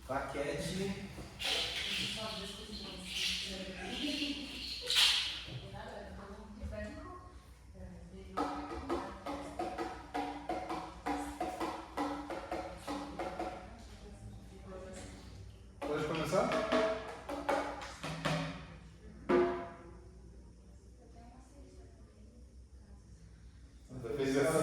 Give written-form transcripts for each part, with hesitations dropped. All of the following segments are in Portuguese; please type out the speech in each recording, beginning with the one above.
Paquete. Pode começar? Você fez assim.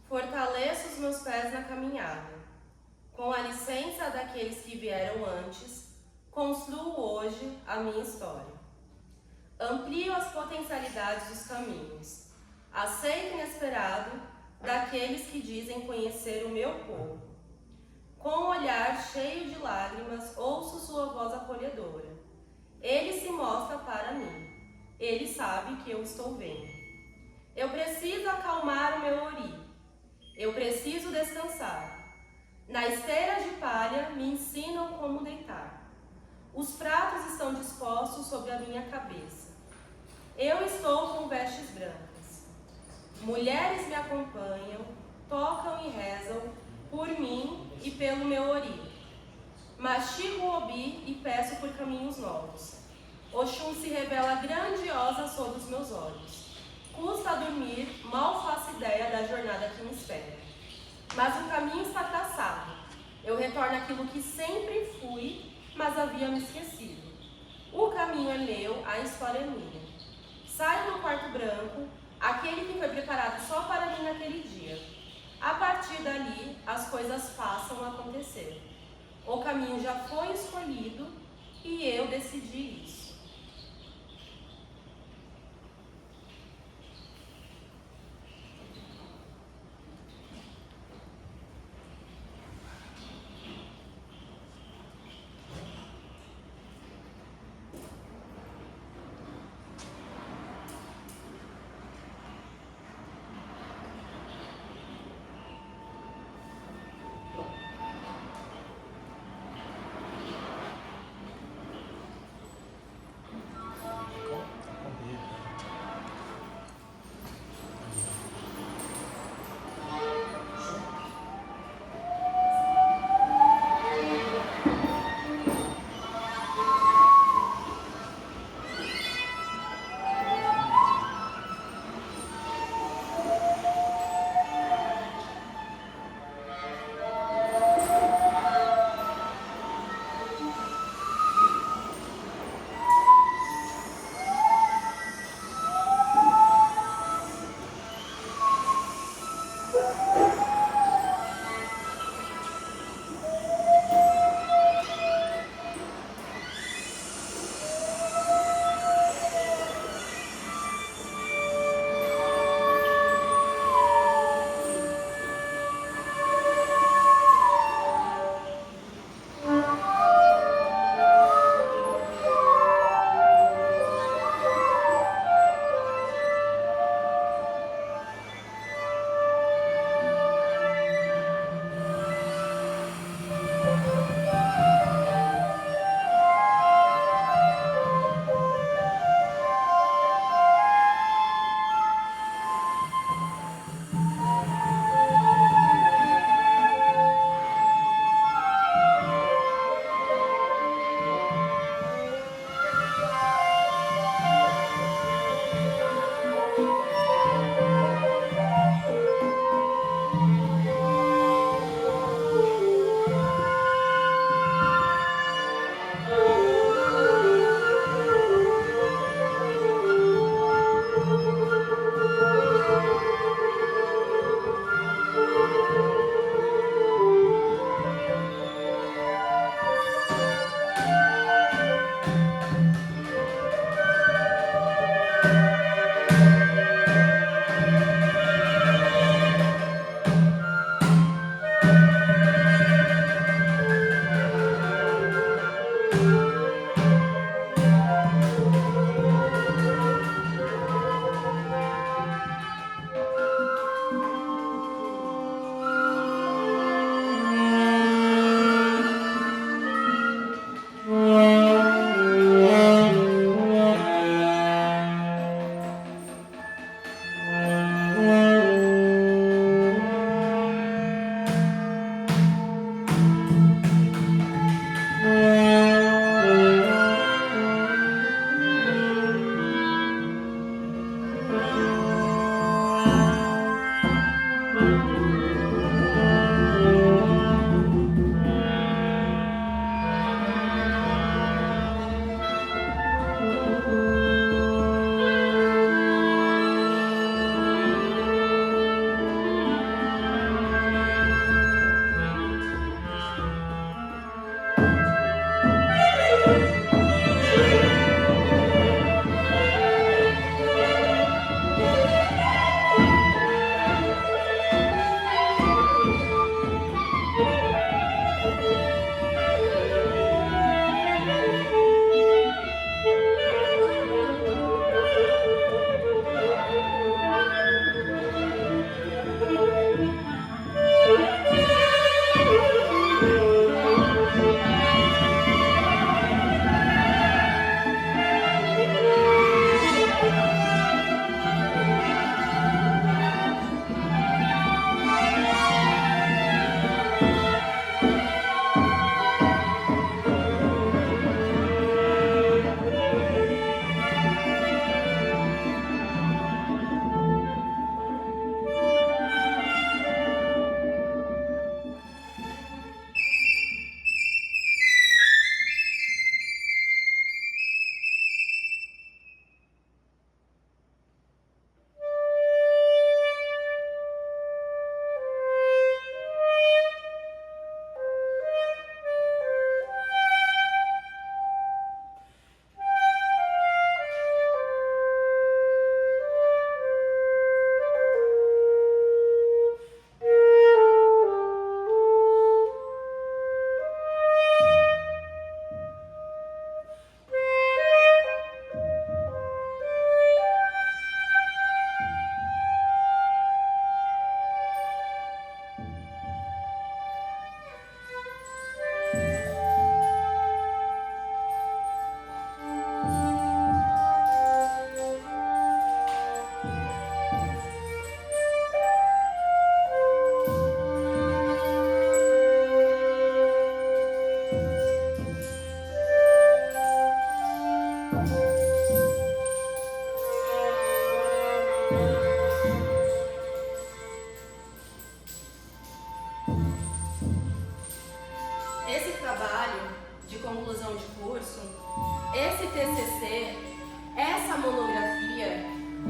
Fortaleço os meus pés na caminhada. Com a licença daqueles que vieram antes, construo hoje a minha história. Amplio as potencialidades dos caminhos. Aceito o inesperado daqueles que dizem conhecer o meu povo. Com um olhar cheio de lágrimas, ouço sua voz acolhedora. Ele se mostra para mim. Ele sabe que eu estou vendo. Eu preciso acalmar o meu ori. Eu preciso descansar. Na esteira de palha me ensinam como deitar. Os pratos estão dispostos sobre a minha cabeça. Eu estou com vestes brancas. Mulheres me acompanham, tocam e rezam por mim e pelo meu ori. Mastigo o obi e peço por caminhos novos. Oxum se revela grandiosa sob os meus olhos. Custa a dormir, mal faço ideia da jornada que me espera. Mas o caminho está traçado. Eu retorno àquilo que sempre fui, mas havia me esquecido. O caminho é meu, a história é minha. Saio do quarto branco, aquele que foi preparado só para mim naquele dia. A partir dali, as coisas passam a acontecer. O caminho já foi escolhido e eu decidi isso.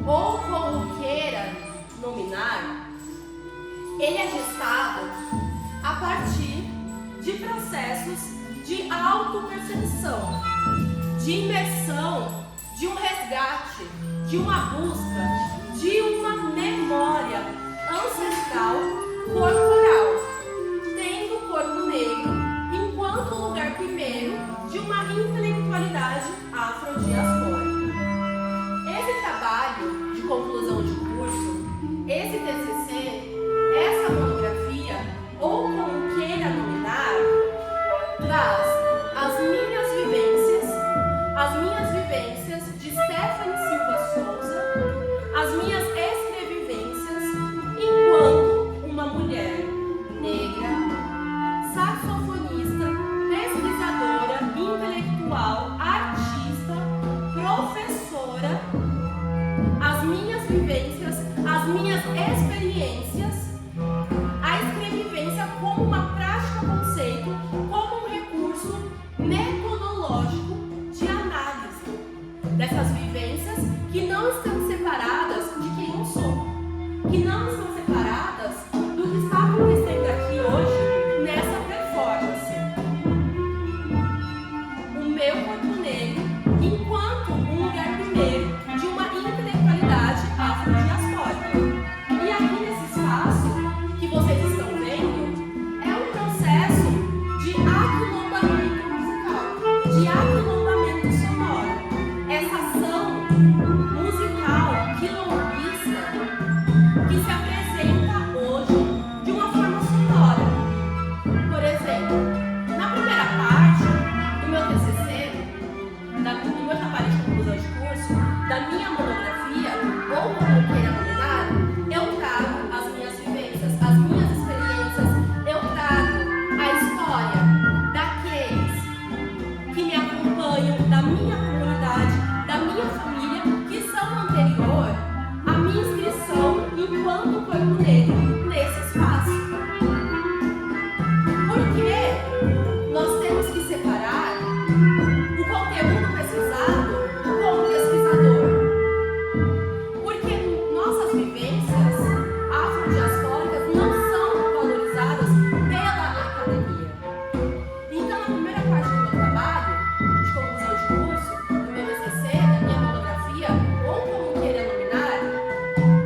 ou como queira nominar, ele é gestado a partir de processos de autopercepção, de imersão, de um resgate, de uma busca, de uma memória ancestral corporal, tendo o corpo negro enquanto lugar primeiro de uma intelectualidade afrodiaspórica. Esse trabalho de conclusão de curso, esse TCC, essa monografia, ou como queira nominar, traz as minhas vivências de Stephanie Silva Souza, as minhas escrevivências enquanto uma mulher negra, saxofonista, pesquisadora, intelectual, artista, professora, as minhas vivências, as minhas experiências, a escrevivência como uma prática conceito, como um recurso metodológico de análise dessas vivências que não estão separadas de quem eu sou, que não estão separadas do que está acontecendo aqui hoje nessa performance. O meu corpo negro enquanto um lugar primeiro de uma intelectualidade afrodiaspórica. E aqui nesse espaço que vocês estão vendo é um processo de aquilombamento musical, de aquilombamento sonoro. Essa ação musical quilombista que se apresenta hoje de uma forma sonora. Por exemplo, na primeira parte do meu TCC, do meu trabalho de conclusão de curso, da minha monografia, ou como queira nominar, eu trago as minhas vivências, as minhas experiências, eu trago a história daqueles que me acompanham, da minha comunidade, da minha família, que são anterior à minha inscrição enquanto corpo negro nesse espaço. Porque nós temos que separar o conteúdo pesquisado como pesquisador. Porque nossas vivências afrodiaspóricas não são valorizadas pela academia. Então, na primeira parte do meu trabalho, de conclusão de curso, do meu TCC, da minha monografia, ou como queira nominar,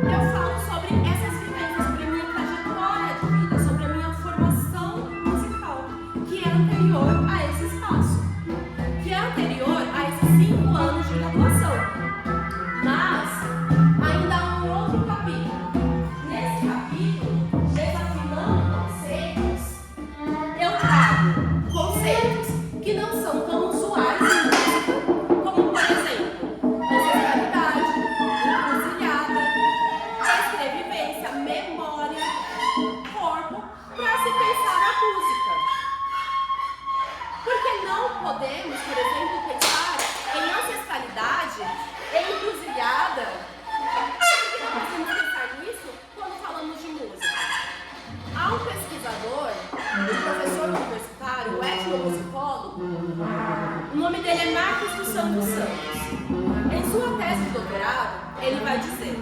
eu falo sobre essas vivências, sobre a minha trajetória de vida, sobre a minha formação musical, que é anterior a esse espaço, que é anterior a esses 5 anos de graduação. Mas ainda há um outro capítulo. Nesse capítulo, desafinando conceitos, eu trago conceitos que não são tão usuais em música, como, por exemplo, ancestralidade, encruzilhada, escrevivência, memória, corpo, para se pensar a música. Porque não podemos, por exemplo, pensar em ancestralidade, em encruzilhada. Nós temos que pensar nisso quando falamos de música. Há um pesquisador, um professor universitário, um etnomusicólogo, o nome dele é Marcos dos Santos Santos. Em sua tese de doutorado, ele vai dizer: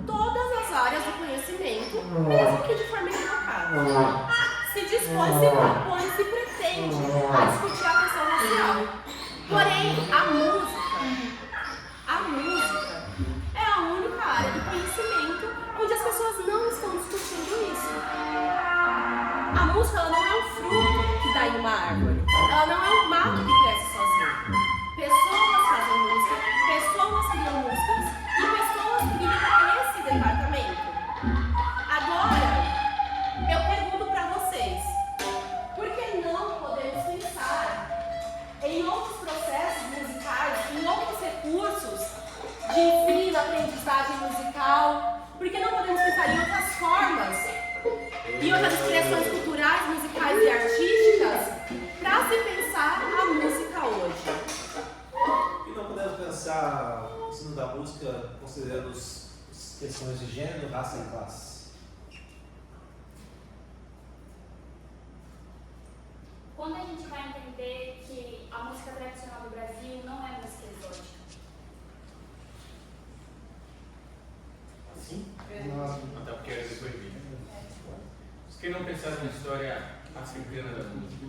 todas as áreas do conhecimento, mesmo que de forma equivocada, se dispõe, se propõe, se pretende a discutir a questão racial. Porém, a música é a única área do conhecimento onde as pessoas não estão discutindo isso. A música, ela não é um fruto que dá em uma árvore. Ela não é um mato que cresce sozinho. Pessoas fazem música, pessoas criam músicas e pessoas criam esse departamento. Agora, eu pergunto para vocês, por que não podemos pensar em outros processos musicais, em outros recursos de ensino, aprendizagem musical? Por que não podemos pensar em outras formas, em outras expressões culturais, musicais e artísticas para se pensar a música hoje? E não podemos pensar o ensino da música considerando as questões de gênero, raça e classe? Quando a gente vai entender que a música tradicional do Brasil não é música exótica? Sim. Até porque era depois de. Quem não pensasse na história africana da música?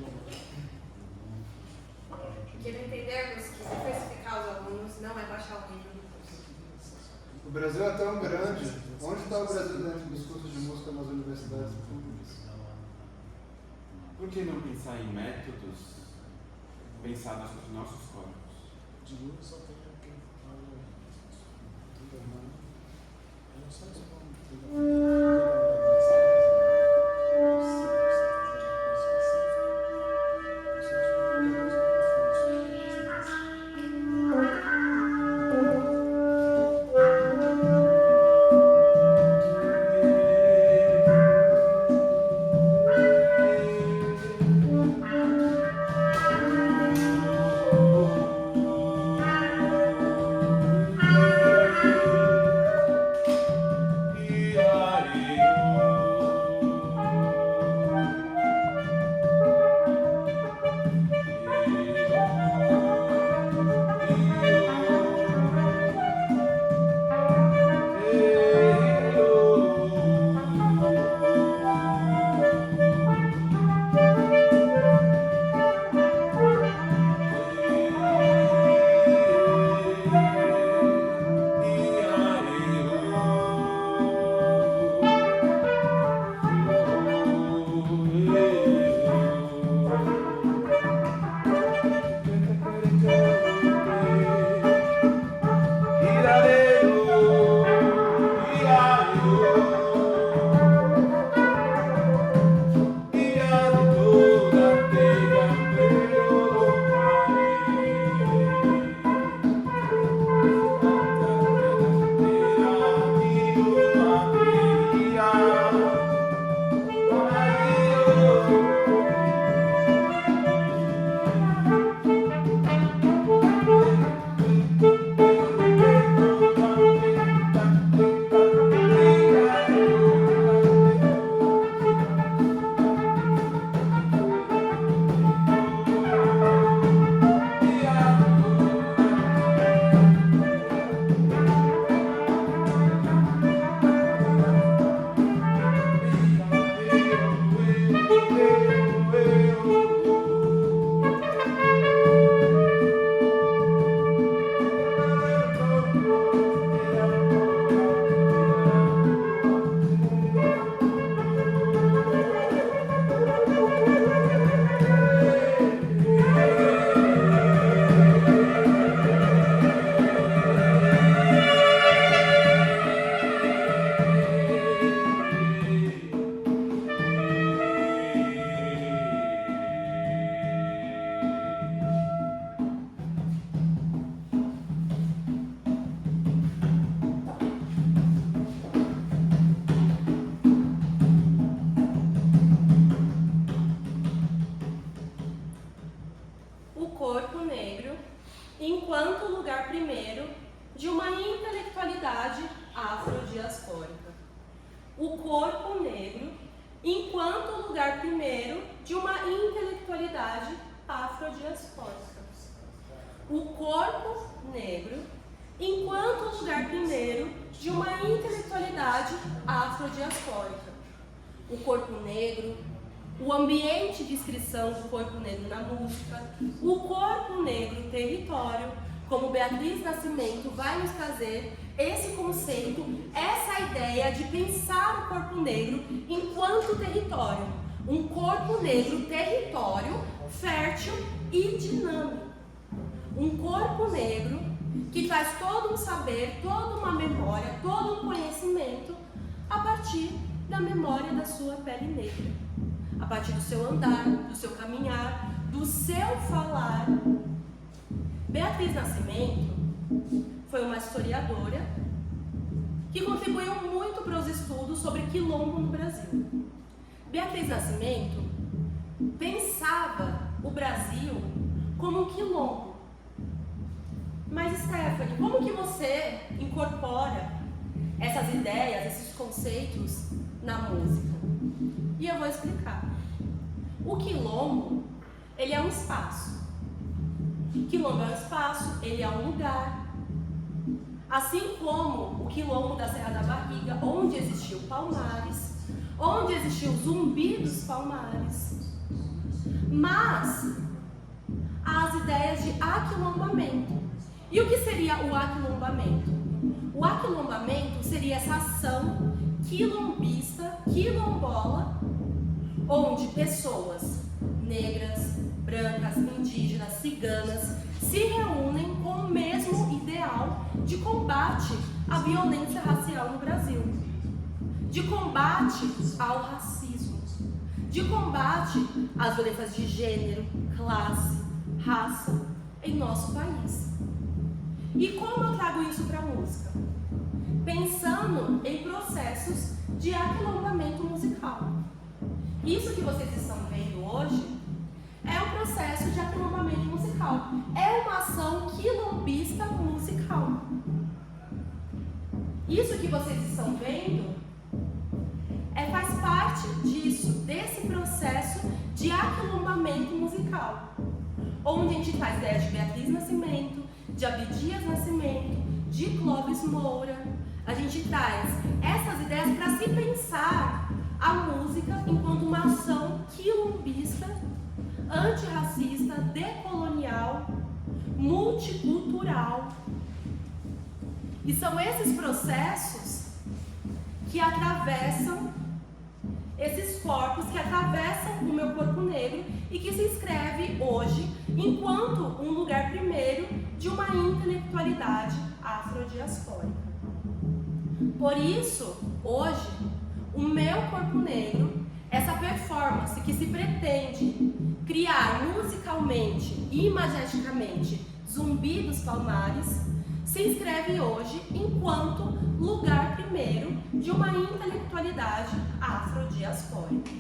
Que não entendermos que diversificar os alunos não é baixar o nível do curso. O Brasil é tão grande. Onde está o Brasil dentro dos cursos de música nas universidades públicas? Por que não pensar em métodos pensados nos nossos corpos? enquanto lugar primeiro de uma intelectualidade afrodiaspórica. O corpo negro enquanto lugar primeiro de uma intelectualidade afrodiaspórica. O corpo negro enquanto lugar primeiro de uma intelectualidade afrodiaspórica. O corpo negro, o ambiente de inscrição do corpo negro na música, o corpo negro território, como Beatriz Nascimento vai nos trazer esse conceito, essa ideia de pensar o corpo negro enquanto território. Um corpo negro território, fértil e dinâmico. Um corpo negro que traz todo um saber, toda uma memória, todo um conhecimento a partir da memória da sua pele negra. A partir do seu andar, do seu caminhar, do seu falar. Beatriz Nascimento foi uma historiadora que contribuiu muito para os estudos sobre quilombo no Brasil. Beatriz Nascimento pensava o Brasil como um quilombo. Mas, Stephanie, como que você incorpora essas ideias, esses conceitos na música? E eu vou explicar. O quilombo, ele é um espaço. Quilombo é um espaço, ele é um lugar. Assim como o quilombo da Serra da Barriga, onde existiu Palmares, onde existiu Zumbi dos Palmares. Mas as ideias de aquilombamento. E o que seria o aquilombamento? O aquilombamento seria essa ação quilombista, quilombola, onde pessoas negras, brancas, indígenas, ciganas se reúnem com o mesmo ideal de combate à violência racial no Brasil, de combate ao racismo, de combate às violências de gênero, classe, raça em nosso país. E como eu trago isso para a música? Pensando em processos de aquilombamento musical. Isso que vocês estão vendo hoje é um processo de aquilombamento musical. É uma ação quilombista musical. Isso que vocês estão vendo faz parte disso, desse processo de aquilombamento musical, onde a gente traz ideias de Beatriz Nascimento, de Abdias Nascimento, de Clóvis Moura. A gente traz essas ideias para se pensar a música enquanto uma ação quilombista, antirracista, decolonial, multicultural. E são esses processos que atravessam esses corpos, que atravessam o meu corpo negro e que se inscreve hoje enquanto um lugar primeiro de uma intelectualidade afrodiaspórica. Por isso, hoje, o meu corpo negro, essa performance que se pretende criar musicalmente e imageticamente Zumbi dos Palmares, se inscreve hoje enquanto lugar primeiro de uma intelectualidade afrodiaspórica.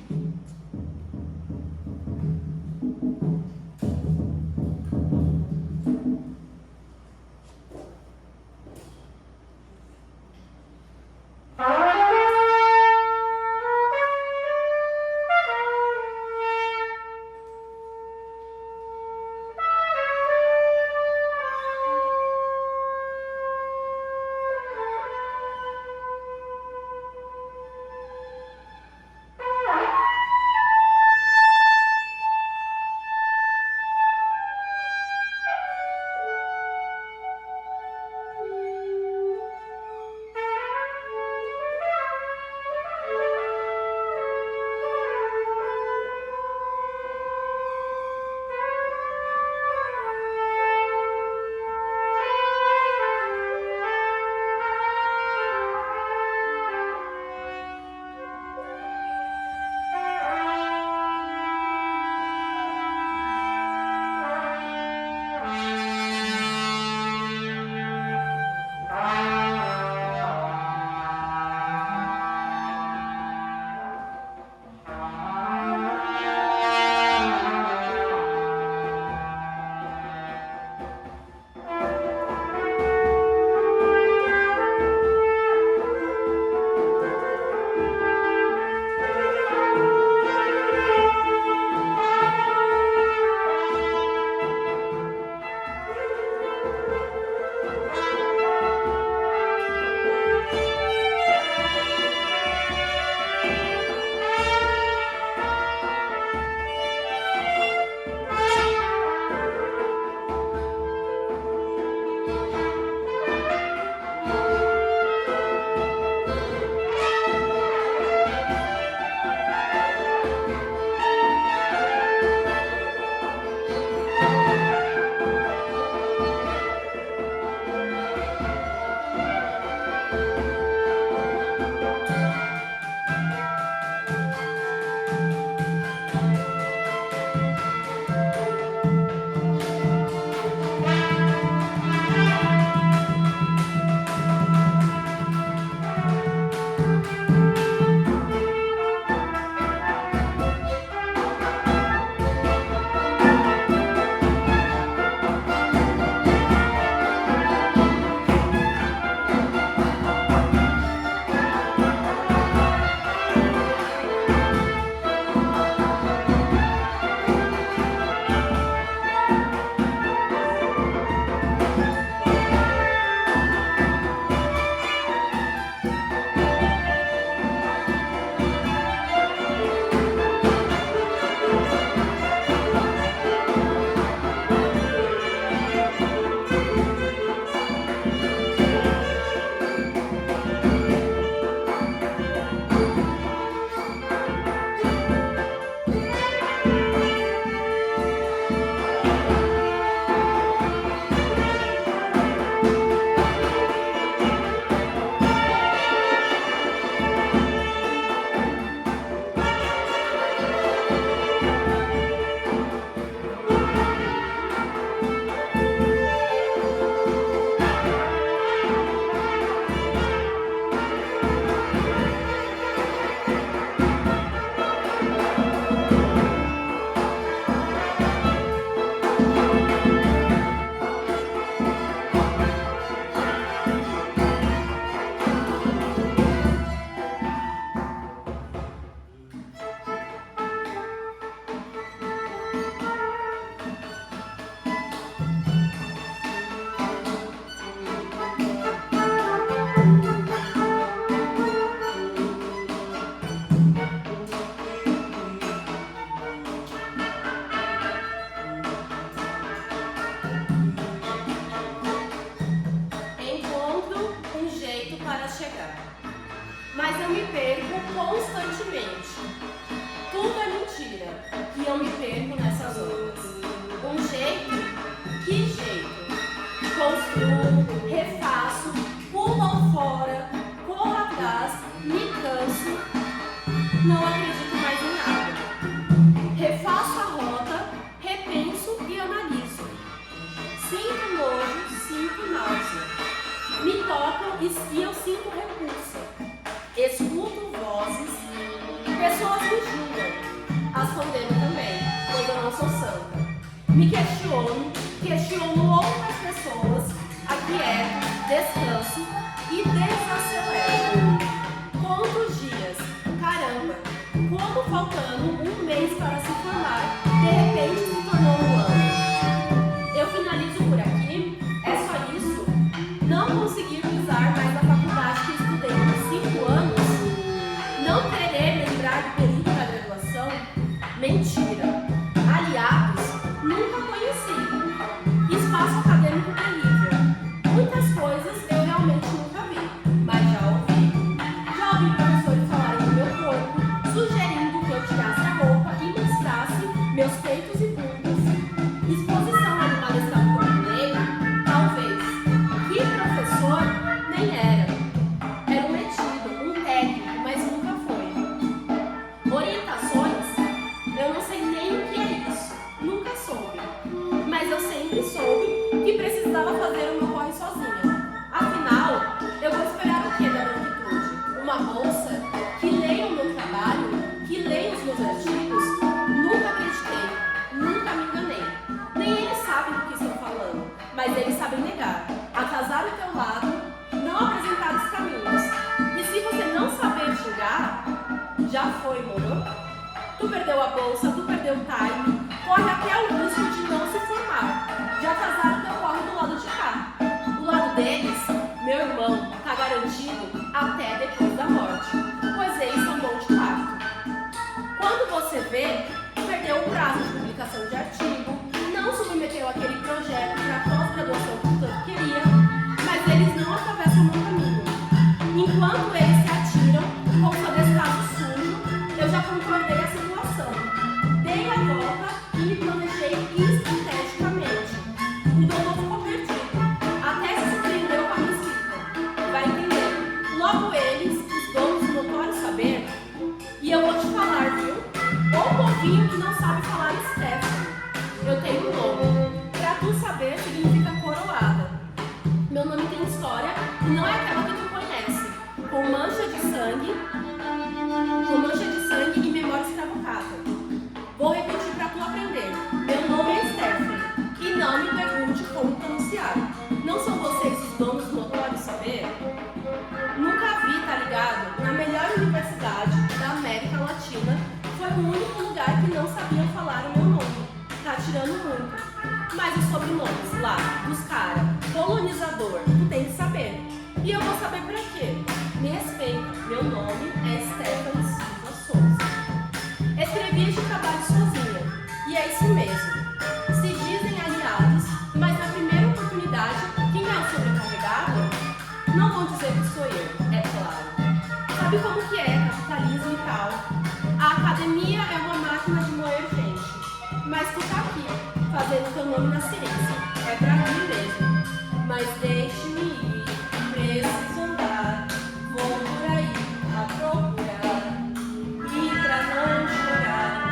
chegar. Mas eu me perco constantemente. Tudo é mentira e eu me perco nessas horas. Um jeito? Que jeito? Construo, refaço, pulo fora, corro atrás, me canso, não acredito mais em nada. Refaço a rota, repenso e analiso. Sinto nojo, sinto náusea. Me tocam e eu sinto repulsa. Escuto vozes, pessoas me julgam. As condeno também, pois eu não sou santa. Me questiono outras pessoas, aquieto, descanso e desacelero. Conto os dias, caramba, como faltando um mês para se formar, de repente se tornou um ano. Eu finalizo por aqui, é só isso? Não conseguir pisar mais na faculdade que estudei por 5 anos? Não querer lembrar do período da graduação? Mentira. Aliados, nunca conheci. Espaço acadêmico terrível. Muitas coisas eu realmente nunca vi, mas já ouvi. Já ouvi professores falarem do meu corpo, sugerindo que eu tirasse a roupa e mostrasse meus peitos e bundas. Exposição animalesca do corpo negro? Talvez. Que professor? Nem era. Era um metido, um técnico, mas nunca foi. Orientações? Eu não sei nem o que é isso. Nunca soube. Mas eu sempre soube que precisava fazer o meu corre sozinha. Afinal, eu vou esperar o que da branquitude? Uma moça que leia o meu trabalho, que leia os meus artigos? Nunca acreditei, nunca me enganei. Nem eles sabem do que estou falando, mas eles sabem negar, atrasar o teu lado, não apresentar os caminhos. E se você não saber julgar, já foi, moro? Tu perdeu a bolsa, tu perdeu o time, corre até o risco de não se formar. Já atrasaram teu corre do lado de cá. Do lado deles, meu irmão, tá garantido até depois da morte, pois eles são bons de parto. Quando você vê, perdeu o prazo de publicação de artigo, não submeteu aquele projeto para pós-graduação que tanto queria, mas eles não atravessam o meu caminho. Enquanto eles se atiram com seu descaso sujo, eu já concordei a situação. Dei a volta e me planejei estrategicamente. O doutor ficou perdido, até se surpreendeu com a minha escrita. Vai entender. Logo eles, os donos do notório saber, e eu vou te falar, viu? Ou um povinho que não sabe falar Stephanie. Eu tenho um nome. Pra tu saber significa coroada. Meu nome tem história e não é aquela que tu conhece. Com mancha de sangue e memória escravocrata. Vou repetir pra tu aprender. Meu nome é Stephanie. E não me pergunte como pronunciar. Não são vocês os donos do notório saber? Nunca vi, tá ligado? Na melhor universidade da América Latina, foi o único lugar que não sabiam falar o meu nome. Tá tirando muito. Mas os sobrenomes lá, dos caras, colonizador, tu tem que saber. E eu vou saber pra quê? Me respeita, meu nome é Stephanie Silva Souza. Escrevi este trabalho sozinha, e é isso mesmo. Se dizem aliados, mas na primeira oportunidade, quem é o sobrecarregado? Não vão dizer que sou eu, é claro. Sabe como que é capitalismo e tal? A academia é uma máquina de moer gente, mas tu tá aqui, fazendo teu nome na ciência, é pra mim mesmo. Mas deixe-me ir, preciso andar, vou por aí a procurar, e pra não chorar.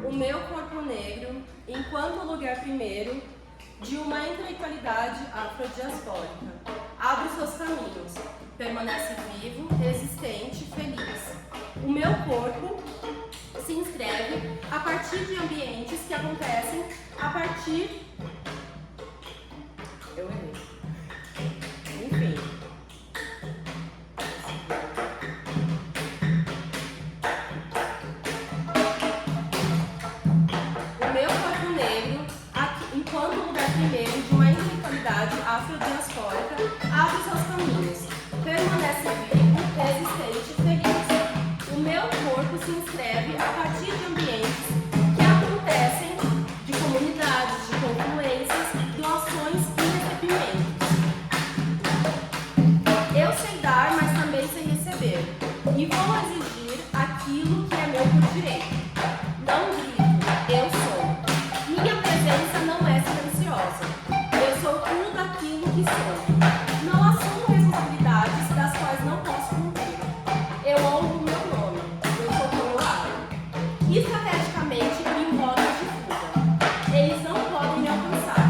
O meu corpo negro, enquanto lugar primeiro, de uma intelectualidade afrodiaspórica. Abre os seus caminhos, permanece vivo, resistente, feliz. O meu corpo se inscreve a partir de ambientes que acontecem a partir... Eu errei. Enfim. O meu corpo negro, enquanto lugar primeiro de uma intelectualidade afrodiaspórica, abre seus caminhos, permanece vivo, resistente e feliz. O meu corpo se inscreve a partir de ambientes que acontecem, de comunidades, de confluências, doações e recebimentos. Eu sei dar, mas também sei receber, e vou exigir aquilo que é meu por direito. Não grito, eu sou. Minha presença não é silenciosa. Eu sou tudo aquilo que sou. Não assumo responsabilidades das quais não posso cumprir. Eu honro o meu nome. Eu sou coroado. Estrategicamente, crio rotas de fuga. Eles não podem me alcançar.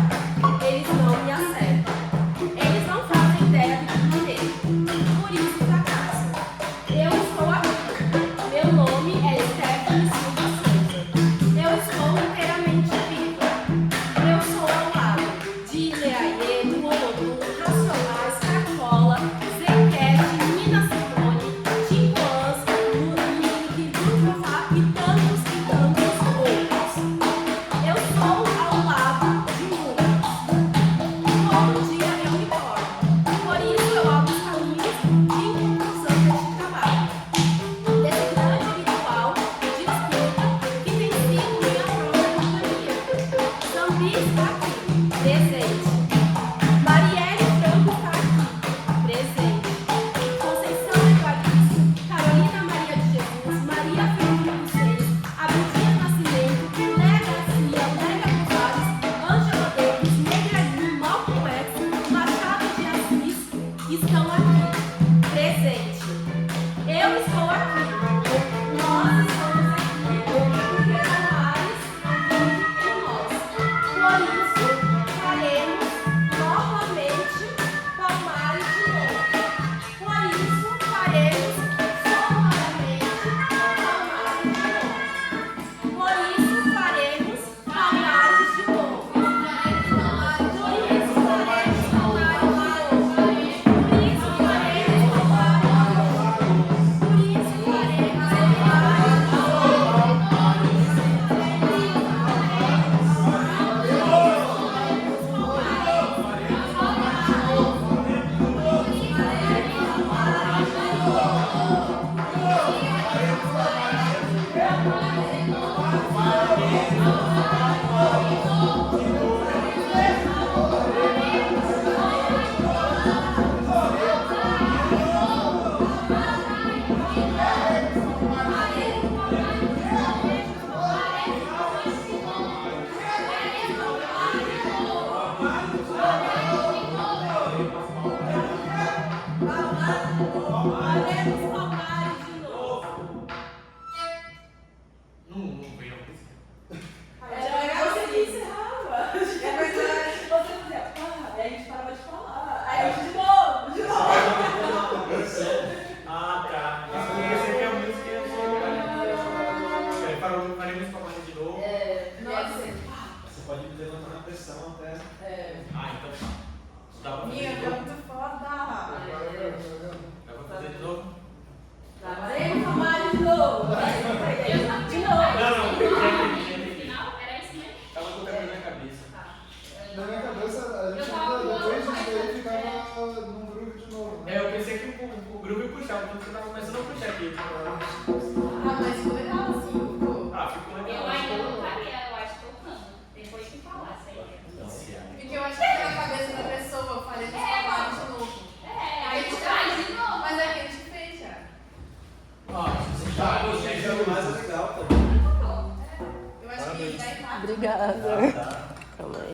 Eles não me acertam. Eles não fazem ideia do que direi. Por isso fracassam. Eu estou aqui. Meu nome é Stephanie Silva Souza. Eu estou inteiramente viva. Eu sou ao lado de Ileaie, Luodu, Racionais, Cartola, Zequete, Nina Simone, Tincoãs, Link, Lufafá e tantos outros. Eu sou ao lado de muitos. Todo dia eu me torno. Por isso eu abro os caminhos de inconclusão deste trabalho. Desse grande ritual de escuta que tem sido minha própria companhia. Zambi está aqui, presente. Marielle Franco está aqui, presente. Conceição Evaristo, Carolina Maria de Jesus, Maria Fernanda dos Reis, Abdias Nascimento, Léa Garcia, Léa Gonçalves, Ângela Davis, Negralinho, Malcolm X, Machado de Assis estão aqui, presente. Eu estou aqui. Nós estamos aqui porque Palmares vive em nós. Por isso, faremos novamente Palmares de novo. Por isso, faremos novamente Palmares de novo. Por isso, faremos Palmares de novo. Por isso, faremos Palmares de novo. Por isso, faremos Palmares de novo. Por isso, faremos Palmares de faremos Palmares de novo. Não veio. Era legal você que encerrava. É verdade. Você fazia, aí a gente parava de falar. Aí a gente de novo, de novo. Ah, tá. Eu pensei que a música ia chegar. Aí faremos Palmares de novo. Você pode me levantar na pressão até. Ah, então tá. Dá pra fazer Minha, de tá novo? muito foda. Dá pra fazer de novo? Faremos Palmares de novo. De novo. Não, No final, era isso mesmo? Tava com o cabelo na cabeça. Na minha cabeça, a gente depois disso aí ficava num grupo de novo. Né? É, eu pensei que o grupo ia puxar, porque eu tava começando a puxar aqui. Mas ficou legal assim, ficou. Ah, ficou legal. Eu ainda não estaria, eu acho, tocando. Depois que falasse aí. Porque eu acho que na cabeça da pessoa, faremos Palmares de novo. A gente faz de novo. Mas é que a gente fez já. Ó, Tá, você o mais legal também. Eu acho que dá empate. Obrigada.